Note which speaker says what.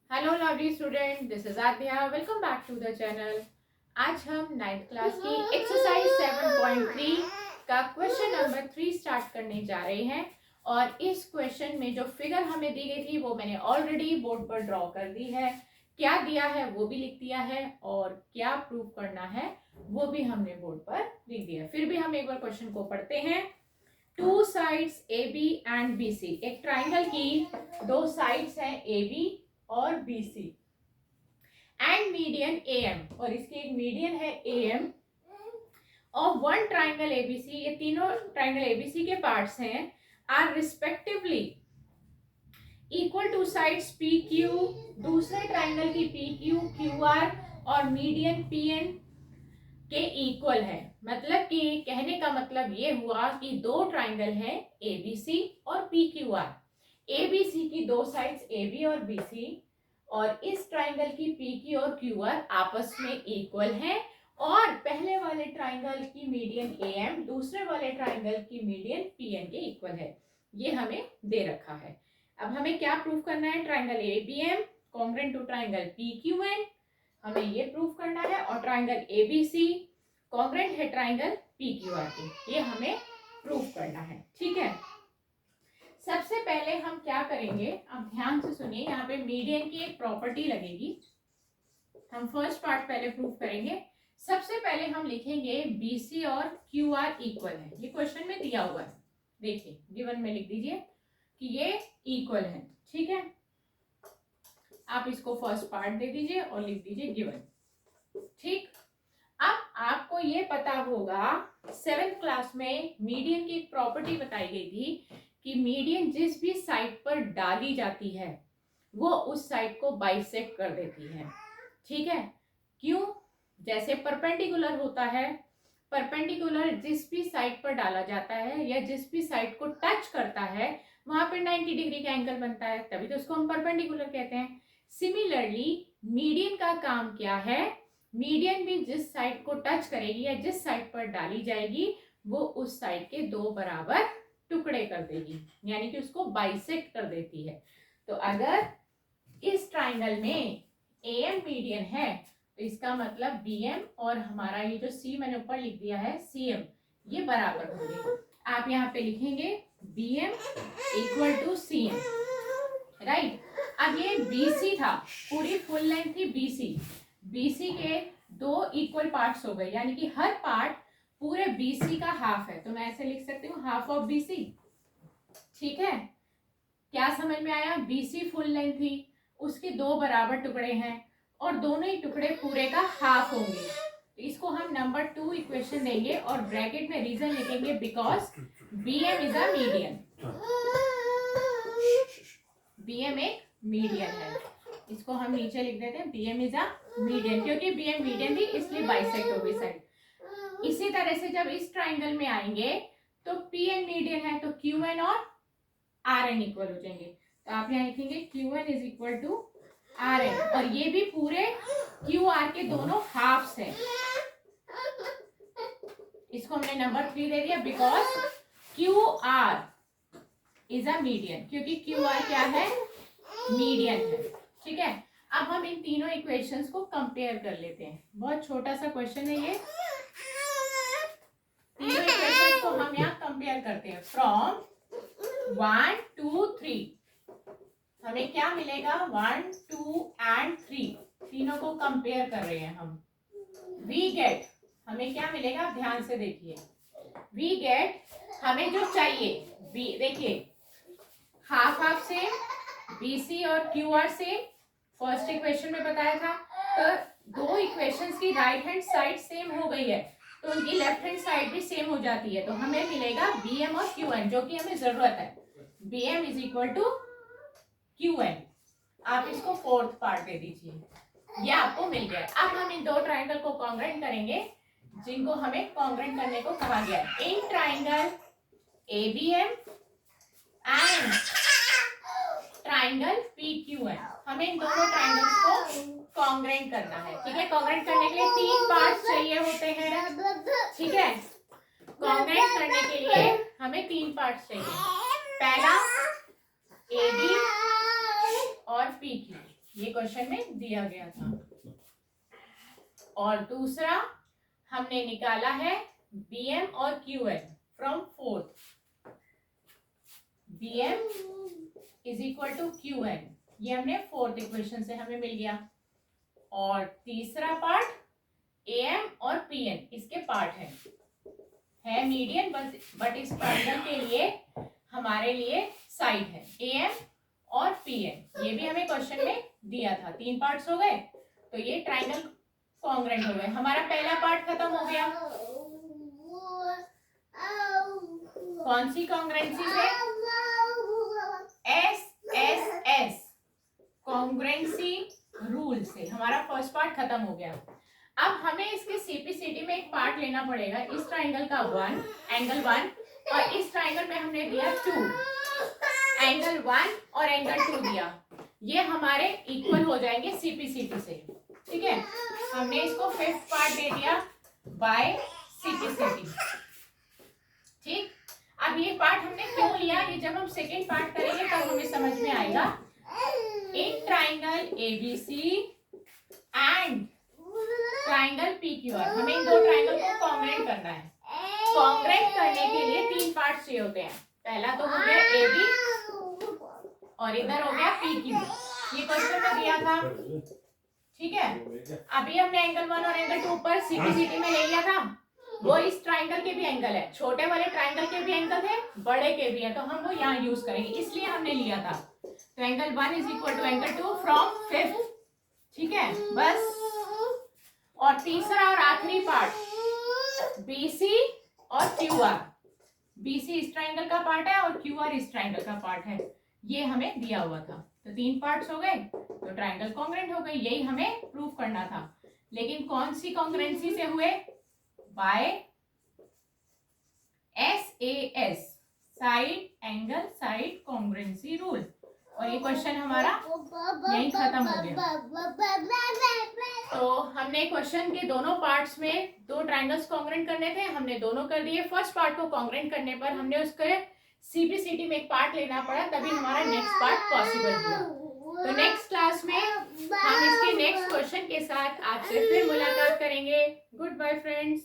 Speaker 1: Hello lovely student, this is Aadya. Welcome back to the channel. आज हम 9th class की exercise 7.3 का question number 3 start करने जा रहे हैं। और इस क्वेश्चन में जो फिगर हमें दी गई थी वो मैंने ऑलरेडी बोर्ड पर ड्रॉ कर दी है। क्या दिया है वो भी लिख दिया है और क्या प्रूव करना है वो भी हमने बोर्ड पर लिख दिया है। फिर भी हम एक बार क्वेश्चन को पढ़ते हैं। Two sides A B and B C, एक ट्राइंगल की दो साइड्स हैं ए बी और B C and median A M, और इसकी एक मीडियन है ए एम और वन ट्राइंगल एबीसी। ये तीनों ट्राइंगल एबीसी के पार्ट्स हैं, are respectively equal to sides P Q, दूसरे ट्राइंगल की पी क्यू क्यू आर और मीडियन पी एन के इक्वल है। मतलब कि कहने का मतलब ये हुआ कि दो ट्राइंगल है ए बी सी और P Q R. A B C की दो साइड्स ए बी और बी सी और इस ट्राइंगल की पी क्यू और क्यू आर आपस में इक्वल हैं और पहले वाले ट्राइंगल की मीडियन ए एम दूसरे वाले ट्राइंगल की मीडियन पी एन के इक्वल है। ये हमें दे रखा है। अब हमें क्या प्रूफ करना है? Triangle A B M congruent to triangle P Q N, हमें ये प्रूफ करना है। और triangle A B C congruent है ट्राइंगल पी क्यू आर के, ये हमें प्रूफ करना है। ठीक है, सबसे पहले हम क्या करेंगे, अब ध्यान से सुनिए। यहाँ पे मीडियन की एक प्रॉपर्टी लगेगी। हम फर्स्ट पार्ट पहले प्रूफ करेंगे। सबसे पहले हम लिखेंगे BC और QR इक्वल है। ये क्वेश्चन में दिया हुआ है, देखिए गिवन में लिख दीजिए कि ये इक्वल है। ठीक है, आप इसको फर्स्ट पार्ट दे दीजिए और लिख दीजिए गिवन। ठीक, अब आपको ये पता होगा 7th क्लास में मीडियन की एक प्रॉपर्टी बताई गई थी कि मीडियन जिस भी साइड पर डाली जाती है वो उस साइड को बाइसेक्ट कर देती है। ठीक है, क्यों? जैसे परपेंडिकुलर होता है, परपेंडिकुलर जिस भी साइड पर डाला जाता है या जिस भी साइड को टच करता है वहां पर 90 डिग्री का एंगल बनता है, तभी तो उसको हम परपेंडिकुलर कहते हैं। सिमिलरली मीडियन का काम क्या है? मीडियन भी जिस साइड को टच करेगी या जिस साइड पर डाली जाएगी वो उस साइड के दो बराबर टुकड़े कर देगी, यानी कि उसको बाइसेक्ट कर देती है। तो अगर इस ट्राइंगल में AM मीडियन है तो इसका मतलब BM और हमारा ये जो C मैंने ऊपर लिख दिया है CM, ये बराबर होंगे। आप यहाँ पे लिखेंगे BM equal to CM, right. अब ये BC था, पूरी फुल लेंथ थी BC के दो इक्वल पार्ट्स हो गए, यानी कि हर पार्ट पूरे BC का हाफ है। तो मैं ऐसे लिख सकती हूँ हाफ ऑफ BC। ठीक है, क्या समझ में आया? BC फुल लेंथ थी, उसके दो बराबर टुकड़े हैं और दोनों ही टुकड़े पूरे का हाफ होंगे। तो इसको हम नंबर 2 इक्वेशन देंगे और ब्रैकेट में रीजन लिखेंगे because BM is a median. BM एक मीडियन है, इसको हम नीचे लिख देते हैं BM इज अ मीडियन, क्योंकि BM मीडियन थी इसलिए बाइसेक्ट हो गई साइड। इसी तरह से जब इस ट्राइंगल में आएंगे तो PN मीडियन है तो QN और RN इक्वल हो जाएंगे। तो आप यहाँ लिखेंगे QN is equal to RN और ये भी पूरे QR के दोनों हाफ्स हैं। इसको हमने नंबर 3 दे दिया because QR is a median, क्योंकि QR क्या है? मीडियन है। ठीक है, अब हम इन तीनों इक्वेशंस को कंपेयर कर लेते हैं। बहुत छोटा सा क्वेश्चन है ये। तीनों इक्वेशंस को हम यहाँ कंपेयर करते हैं फ्रॉम 1 2 3। हमें क्या मिलेगा? 1 2 एंड 3, तीनों को कंपेयर कर रहे हैं हम। वी गेट, हमें क्या मिलेगा? ध्यान से देखिए। वी गेट, हमें जो चाहिए देखिए हाफ हाफ से BC और QR से फर्स्ट इक्वेशन में बताया था। तो दो इक्वेशंस की राइट हैंड साइड सेम हो गई है तो उनकी लेफ्ट हैंड साइड भी सेम हो जाती है। तो हमें मिलेगा BM और QN, जो कि हमें जरूरत है। BM is equal to QN। आप इसको फोर्थ पार्ट दे दीजिए, ये आपको मिल गया। अब हम इन दो ट्राइंगल को कॉन्ग्रुएंट करेंगे जिनको हमें कॉन्ग्रुएंट करने को कहा गया है। In triangle ABM and triangle PQN, हमें इन दोनों ट्राइंगल्स को कॉन्ग्रुएंट करना है। ठीक है, कॉन्ग्रुएंट करने के लिए 3 पार्ट्स चाहिए होते हैं। ठीक है, कॉन्ग्रुएंट करने के लिए हमें 3 पार्ट्स चाहिए। पहला AB और PQ, ये क्वेश्चन में दिया गया था। और दूसरा हमने निकाला है BM और QN from fourth. BM is equal to QN, ये हमने फोर्थ इक्वेशन से हमें मिल गया। और तीसरा पार्ट AM और PN इसके पार्ट है मीडियन, बट इस ट्रायंगल के लिए हमारे लिए साइड है AM और PN। ये भी हमें क्वेश्चन में दिया था। 3 पार्ट्स हो गए, तो ये ट्रायंगल कॉन्ग्रेंट हो गए। हमारा पहला पार्ट खत्म हो गया। कौन सी कॉन्ग्रेंसी से? SSS कॉन्ग्रेंसी रूल से हमारा फर्स्ट पार्ट खत्म हो गया। अब हमें इसके CPCD में एक पार्ट लेना पड़ेगा। इस ट्राइंगल का एंगल 1 और इस ट्राइंगल में हमने दिया 2, एंगल 1 और एंगल 2 दिया। ये हमारे इक्वल हो जाएंगे CPCD से, ठीक है। हमने इसको 5th पार्ट दे दिया बाय CPCD, ठीक। अब ये पार्ट हमने क्यों लिया, ये जब हम सेकेंड पार्ट करेंगे तब हमें समझ में आएगा। In triangle ABC and triangle PQR, हमें इन दो ट्राइंगल को कॉन्ग्रेंट करना है। कॉन्ग्रेंट करने के लिए 3 पार्ट्स चाहिए होते हैं। पहला तो हो गया AB और इधर हो गया PQ। ये क्वेश्चन में दिया था, ठीक है। अभी हमने एंगल 1 और एंगल 2 पर CPCD में ले लिया था। वो इस ट्राइंगल के भी एंगल है, छोटे वाले ट्राइंगल के भी एंगल है, बड़े के भी है, तो हम वो यहाँ यूज करेंगे, इसलिए हमने लिया था। तो angle 1 is equal to angle 2 from 5th, ठीक है बस। और तीसरा और आखिरी पार्ट BC और QR। BC इस ट्राइंगल का पार्ट है और QR इस ट्राइंगल का पार्ट है, ये हमें दिया हुआ था। तो 3 पार्ट्स हो गए, तो ट्राइंगल कॉन्ग्रेंट हो गई। यही हमें प्रूव करना था। लेकिन कौन सी कॉन्ग्रेंसी से हुए? By SAS side angle side congruency rule. और ये क्वेश्चन हमारा यही खत्म हो गया। तो हमने क्वेश्चन के दोनों पार्ट्स में 2 ट्राइंगल्स कॉन्ग्रेंट करने थे, हमने दोनों कर दिए। फर्स्ट पार्ट को कॉन्ग्रेंट करने पर हमने उसके CPCD में एक पार्ट लेना पड़ा, तभी हमारा नेक्स्ट पार्ट पॉसिबल हुआ। तो नेक्स्ट क्लास में हम इसके नेक्स्ट क्वेश्चन के साथ आपसे फिर मुलाकात करेंगे। Good bye friends.